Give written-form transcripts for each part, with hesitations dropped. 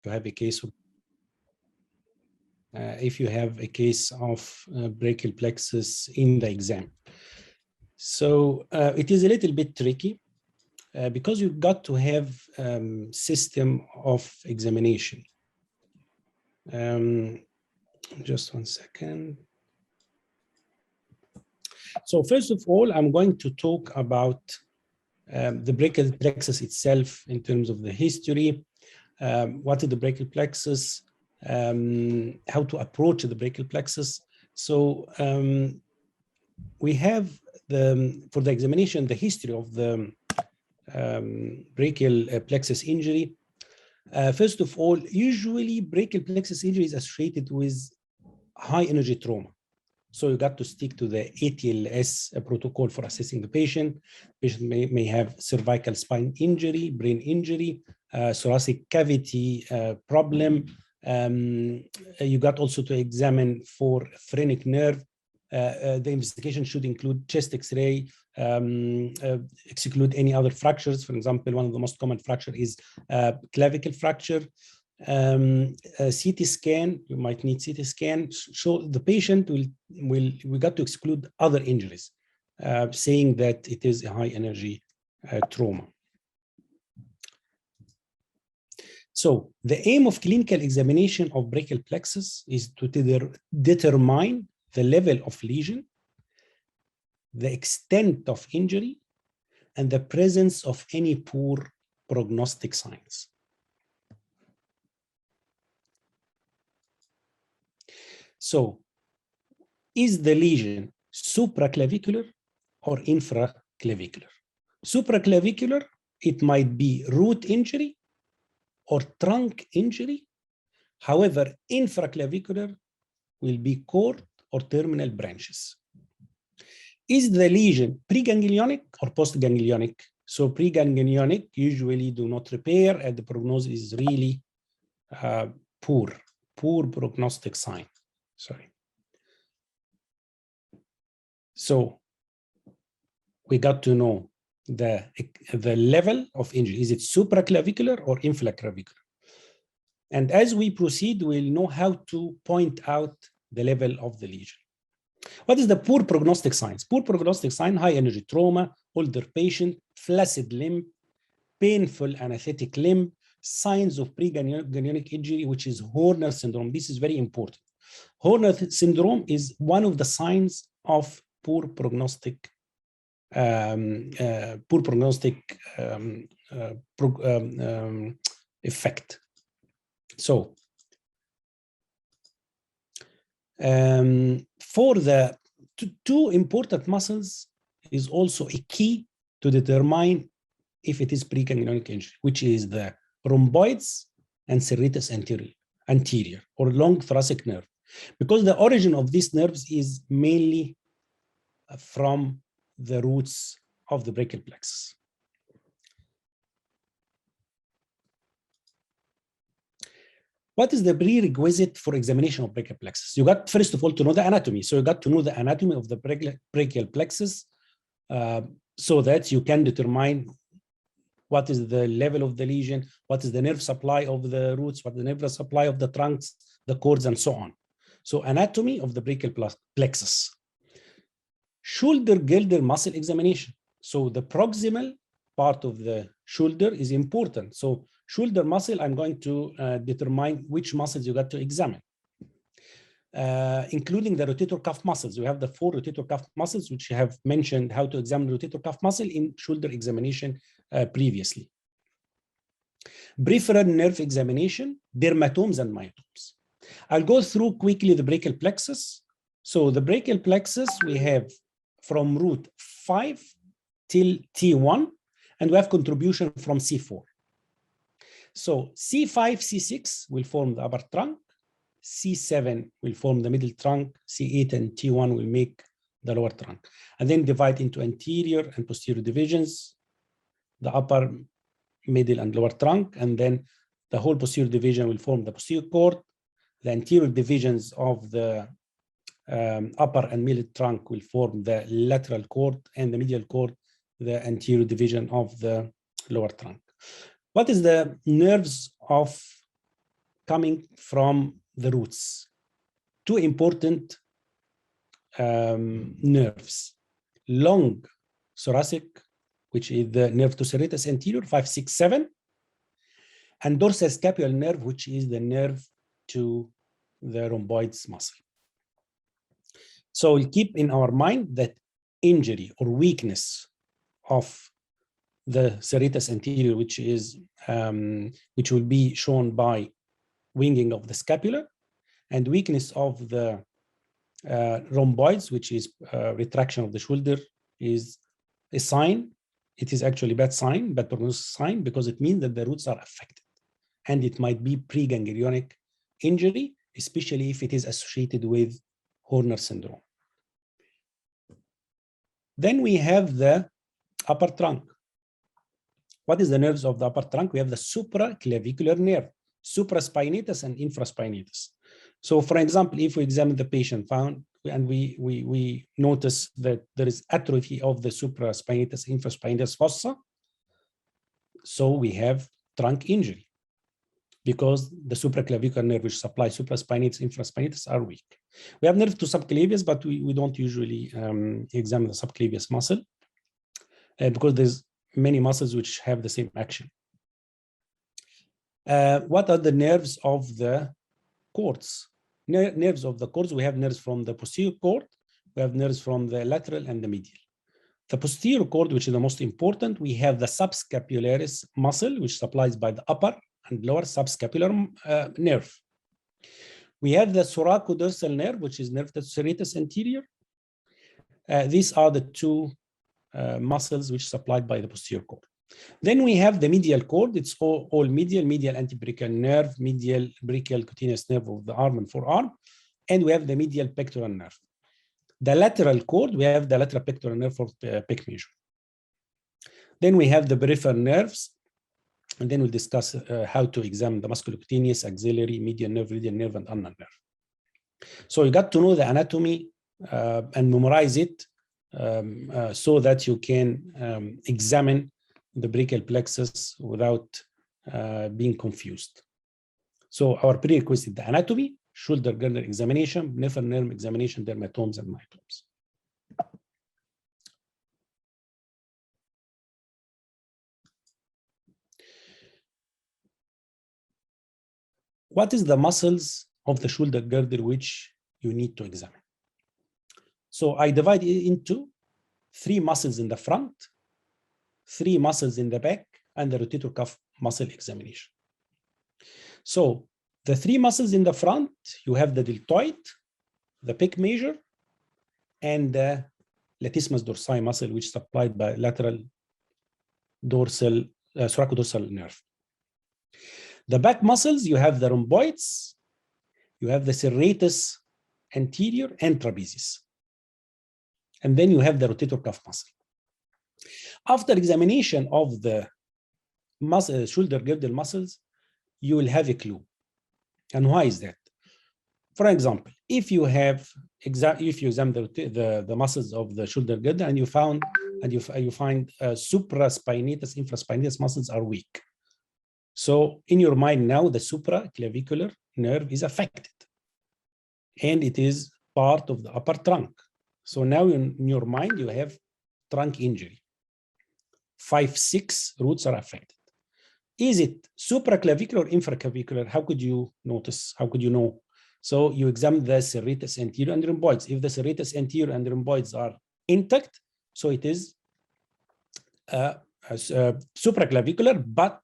to have a case of if you have a case of brachial plexus in the exam. So it is a little bit tricky because you've got to have system of examination. Just one second. So first of all, I'm going to talk about the brachial plexus itself in terms of the history. What is the brachial plexus? How to approach the brachial plexus. So we have for the examination, the history of the brachial plexus injury. First of all, usually brachial plexus injury is associated with high energy trauma. So you got to stick to the ATLS protocol for assessing the patient. Patient may have cervical spine injury, brain injury, thoracic cavity problem. You got also to examine for phrenic nerve. The investigation should include chest X-ray, exclude any other fractures. For example, one of the most common fracture is clavicle fracture. CT scan, you might need CT scan. So the patient we got to exclude other injuries, saying that it is a high energy trauma. So the aim of clinical examination of brachial plexus is to determine the level of lesion, the extent of injury, and the presence of any poor prognostic signs. So, is the lesion supraclavicular or infraclavicular? Supraclavicular, it might be root injury or trunk injury. However, infraclavicular will be cord or terminal branches. Is the lesion preganglionic or postganglionic? So preganglionic usually do not repair and the prognosis is really poor prognostic sign. Sorry. So we got to know the level of injury. Is it supraclavicular or infraclavicular? And as we proceed, we'll know how to point out the level of the lesion. What is the poor prognostic signs? Poor prognostic sign, high energy trauma, older patient, flaccid limb, painful anesthetic limb, signs of preganglionic injury, which is Horner syndrome. This is very important. Horner syndrome is one of the signs of poor prognostic effect. So, for the two important muscles is also a key to determine if it is preganglionic injury, which is the rhomboids and serratus anterior or long thoracic nerve, because the origin of these nerves is mainly from the roots of the brachial plexus. What is the prerequisite for examination of brachial plexus? You got, first of all, to know the anatomy. So you got to know the anatomy of the brachial plexus so that you can determine what is the level of the lesion, what is the nerve supply of the roots, what is the nerve supply of the trunks, the cords, and so on. So anatomy of the brachial plexus. Shoulder-girdle muscle examination. So the proximal part of the shoulder is important. So shoulder muscle, I'm going to determine which muscles you got to examine, including the rotator cuff muscles. We have the 4 rotator cuff muscles, which I have mentioned how to examine rotator cuff muscle in shoulder examination previously. Peripheral nerve examination, dermatomes and myotomes. I'll go through quickly the brachial plexus. So the brachial plexus, we have from root 5 till T1, and we have contribution from C4. So C5, C6 will form the upper trunk, C7 will form the middle trunk, C8 and T1 will make the lower trunk, and then divide into anterior and posterior divisions, the upper, middle, and lower trunk, and then the whole posterior division will form the posterior cord. The anterior divisions of the upper and middle trunk will form the lateral cord, and the medial cord, the anterior division of the lower trunk. What is the nerves of coming from the roots. Two important nerves: long thoracic, which is the nerve to serratus anterior, 5, 6, 7, and dorsal scapular nerve, which is the nerve to the rhomboids muscle. So we'll keep in our mind that injury or weakness of the serratus anterior, which will be shown by winging of the scapula, and weakness of the rhomboids, which is retraction of the shoulder, is a sign. It is actually a bad sign, bad prognosis sign, because it means that the roots are affected, and it might be preganglionic injury, especially if it is associated with Horner syndrome. Then we have the upper trunk. What is the nerves of the upper trunk? We have the supraclavicular nerve, supraspinatus and infraspinatus. So, for example, if we examine the patient and we notice that there is atrophy of the supraspinatus, infraspinatus fossa, so we have trunk injury because the supraclavicular nerve, which supplies supraspinatus, infraspinatus, are weak. We have nerve to subclavius, but we don't usually examine the subclavius muscle because there's many muscles which have the same action. What are the nerves of the cords? Nerves of the cords, we have nerves from the posterior cord, we have nerves from the lateral and the medial. The posterior cord, which is the most important, we have the subscapularis muscle, which supplies by the upper and lower subscapular nerve. We have the thoracodorsal nerve, which is nerve to serratus anterior. These are the two muscles which are supplied by the posterior cord. Then we have the medial cord. It's all medial antebrachial nerve, medial brachial cutaneous nerve of the arm and forearm, and we have the medial pectoral nerve. The lateral cord, we have the lateral pectoral nerve for pec major. Then we have the peripheral nerves, and then we'll discuss how to examine the musculocutaneous, axillary, medial nerve, radial nerve, and ulnar nerve. So you got to know the anatomy and memorize it so that you can examine the brachial plexus without being confused. So our prerequisite is the anatomy, shoulder girdle examination, peripheral nerve examination, dermatomes and myotomes. What is the muscles of the shoulder girdle which you need to examine? So I divide it into 3 muscles in the front, 3 muscles in the back, and the rotator cuff muscle examination. So the 3 muscles in the front, you have the deltoid, the pec major, and the latissimus dorsi muscle, which is supplied by lateral dorsal thoracodorsal nerve. The back muscles, you have the rhomboids, you have the serratus anterior and trapezius. And then you have the rotator cuff muscle. After examination of the muscle, shoulder girdle muscles, you will have a clue. And why is that? For example, if you examine the muscles of the shoulder girdle and you find supraspinatus, infraspinatus muscles are weak. So in your mind now, the supraclavicular nerve is affected, and it is part of the upper trunk. So now in your mind, you have trunk injury. 5, 6 roots are affected. Is it supraclavicular or infraclavicular? How could you notice? How could you know? So you examine the serratus anterior and rhomboids. If the serratus anterior and rhomboids are intact, so it is supraclavicular, but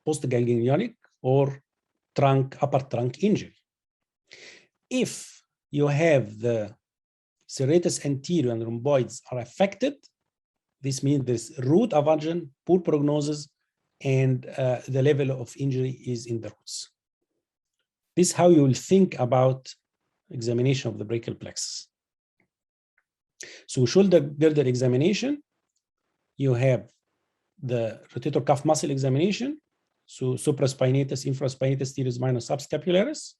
postganglionic or upper trunk injury. If you have the serratus anterior and rhomboids are affected, this means there's root aversion, poor prognosis, and the level of injury is in the roots. This is how you will think about examination of the brachial plexus. So shoulder girdle examination, you have the rotator cuff muscle examination, so supraspinatus, infraspinatus, teres minor, subscapularis,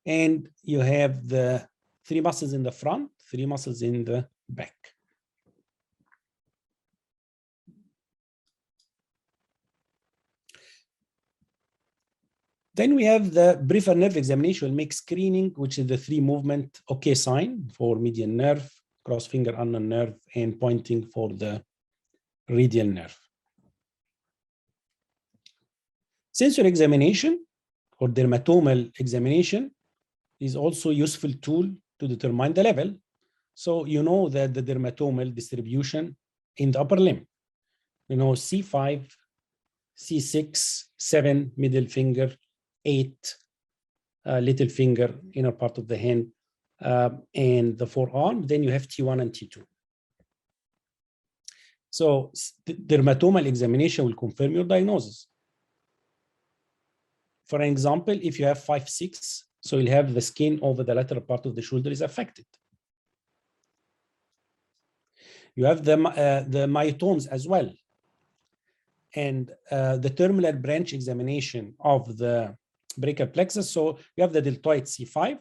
and you have the 3 muscles in the front, 3 muscles in the back. Then we have the peripheral nerve examination. We'll make screening, which is the 3 movement OK sign for median nerve, cross finger ulnar nerve, and pointing for the radial nerve. Sensory examination or dermatomal examination is also a useful tool to determine the level. So you know that the dermatomal distribution in the upper limb, you know, C5, C6, 7, middle finger, 8, little finger, inner part of the hand, and the forearm. Then you have T1 and T2. So dermatomal examination will confirm your diagnosis. For example, if you have 5-6, so you'll have the skin over the lateral part of the shoulder is affected. You have the myotomes as well. And the terminal branch examination of the brachial plexus. So you have the deltoid C5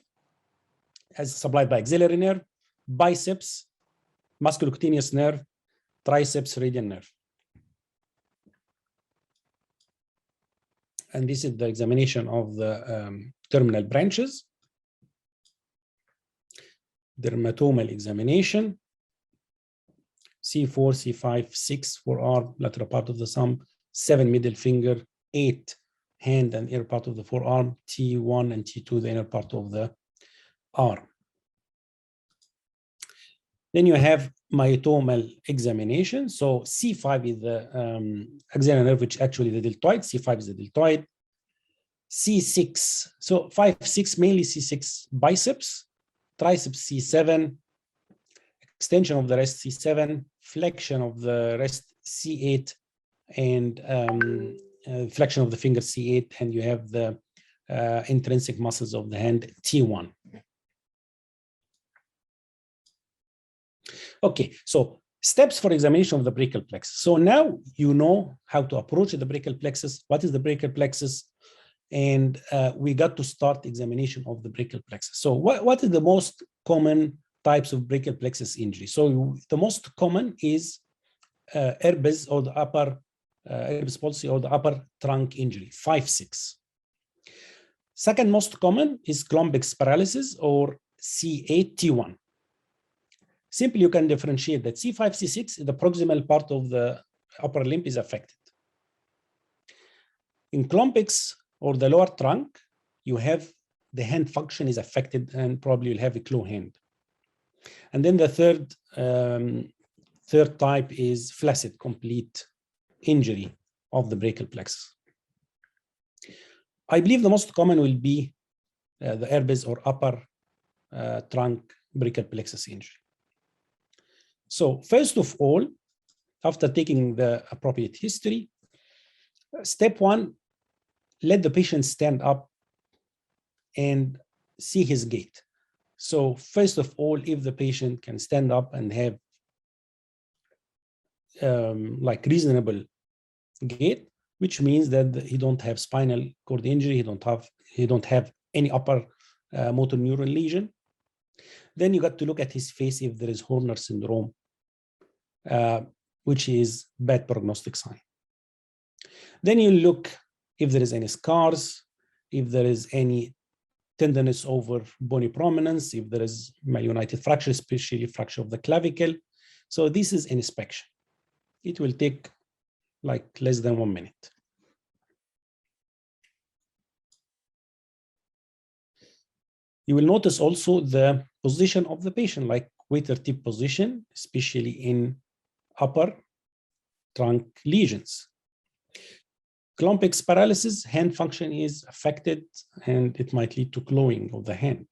as supplied by axillary nerve, biceps, musculocutaneous nerve, triceps, radial nerve. And this is the examination of the terminal branches. Dermatomal examination. C4, C5, 6 forearm, lateral part of the thumb, 7 middle finger, 8 hand and inner part of the forearm, T1 and T2, the inner part of the arm. Then you have myotomal examination. So C5 is the axillary nerve, which actually the deltoid. C5 is the deltoid. C6, so 5, 6, mainly C6 biceps, triceps C7, extension of the wrist C7, flexion of the wrist C8, and flexion of the finger C8, and you have the intrinsic muscles of the hand T1. Okay, so steps for examination of the brachial plexus. So now you know how to approach the brachial plexus. What is the brachial plexus? And we got to start examination of the brachial plexus. So what is the most common types of brachial plexus injury? So the most common is herpes or the upper herpes palsy or the upper trunk injury, 5-6. Second most common is Klumpig's paralysis or C8-T1. Simply, you can differentiate that C5, C6, the proximal part of the upper limb is affected. In Klumpig's or the lower trunk, you have the hand function is affected and probably you'll have a claw hand. And then the third type is flaccid, complete injury of the brachial plexus. I believe the most common will be the herpes or upper trunk brachial plexus injury. So first of all, after taking the appropriate history, step 1, let the patient stand up and see his gait. So first of all, if the patient can stand up and have like reasonable gait, which means that he don't have spinal cord injury, he don't have any upper motor neuron lesion, then you got to look at his face if there is Horner syndrome, which is bad prognostic sign. Then you look if there is any scars, if there is any tenderness over bony prominence, if there is malunited fracture, especially fracture of the clavicle. So this is an inspection. It will take like less than 1 minute. You will notice also the position of the patient, like waiter tip position, especially in upper trunk lesions. Klumpig's paralysis, hand function is affected and it might lead to clawing of the hand.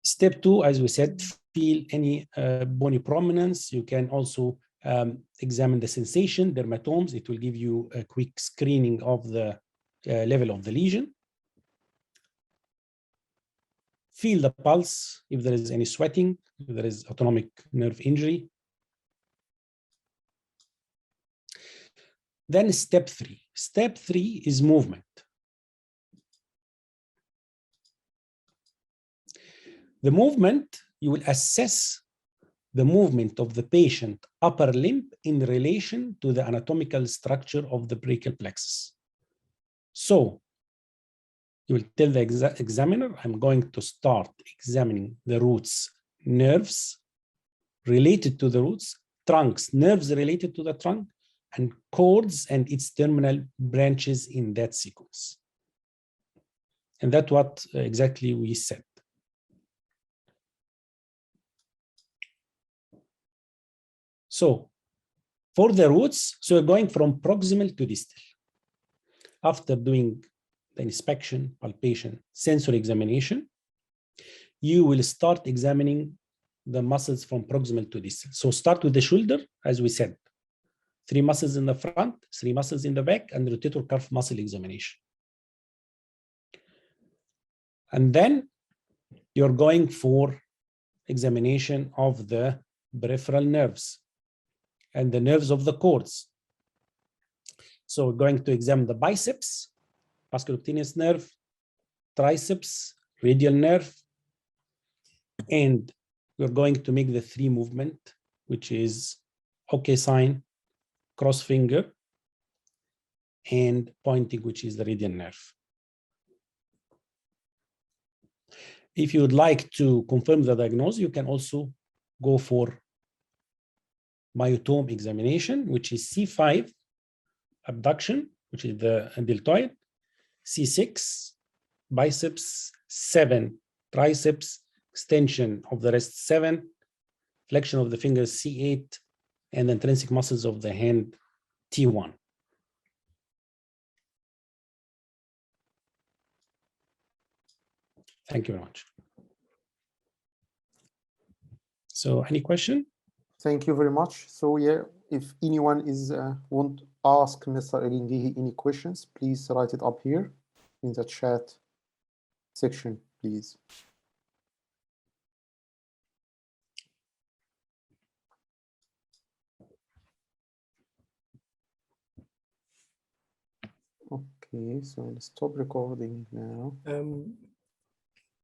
Step 2, as we said, feel any bony prominence. You can also examine the sensation, dermatomes. It will give you a quick screening of the level of the lesion. Feel the pulse if there is any sweating, if there is autonomic nerve injury. Then step 3. Step 3 is movement. The movement, you will assess the movement of the patient upper limb in relation to the anatomical structure of the brachial plexus. So you will tell the examiner, I'm going to start examining the roots, nerves related to the roots, trunks, nerves related to the trunk, and cords and its terminal branches in that sequence. And that's what exactly we said. So for the roots, so we're going from proximal to distal. After doing the inspection, palpation, sensory examination, you will start examining the muscles from proximal to distal. So start with the shoulder, as we said, 3 muscles in the front, 3 muscles in the back, and rotator cuff muscle examination. And then you're going for examination of the peripheral nerves and the nerves of the cords. So we're going to examine the biceps, musculocutaneous nerve, triceps, radial nerve, and we're going to make the 3 movement, which is OK sign, cross finger, and pointing, which is the radial nerve. If you would like to confirm the diagnosis, you can also go for myotome examination, which is C5, abduction, which is the deltoid, C6, biceps, 7, triceps, extension of the wrist, 7, flexion of the fingers, C8, and intrinsic muscles of the hand, T1. Thank you very much. So any question? Thank you very much. So yeah, if anyone is want to ask Mr. Elindihi any questions, please write it up here in the chat section, please. Okay, so I'll stop recording now.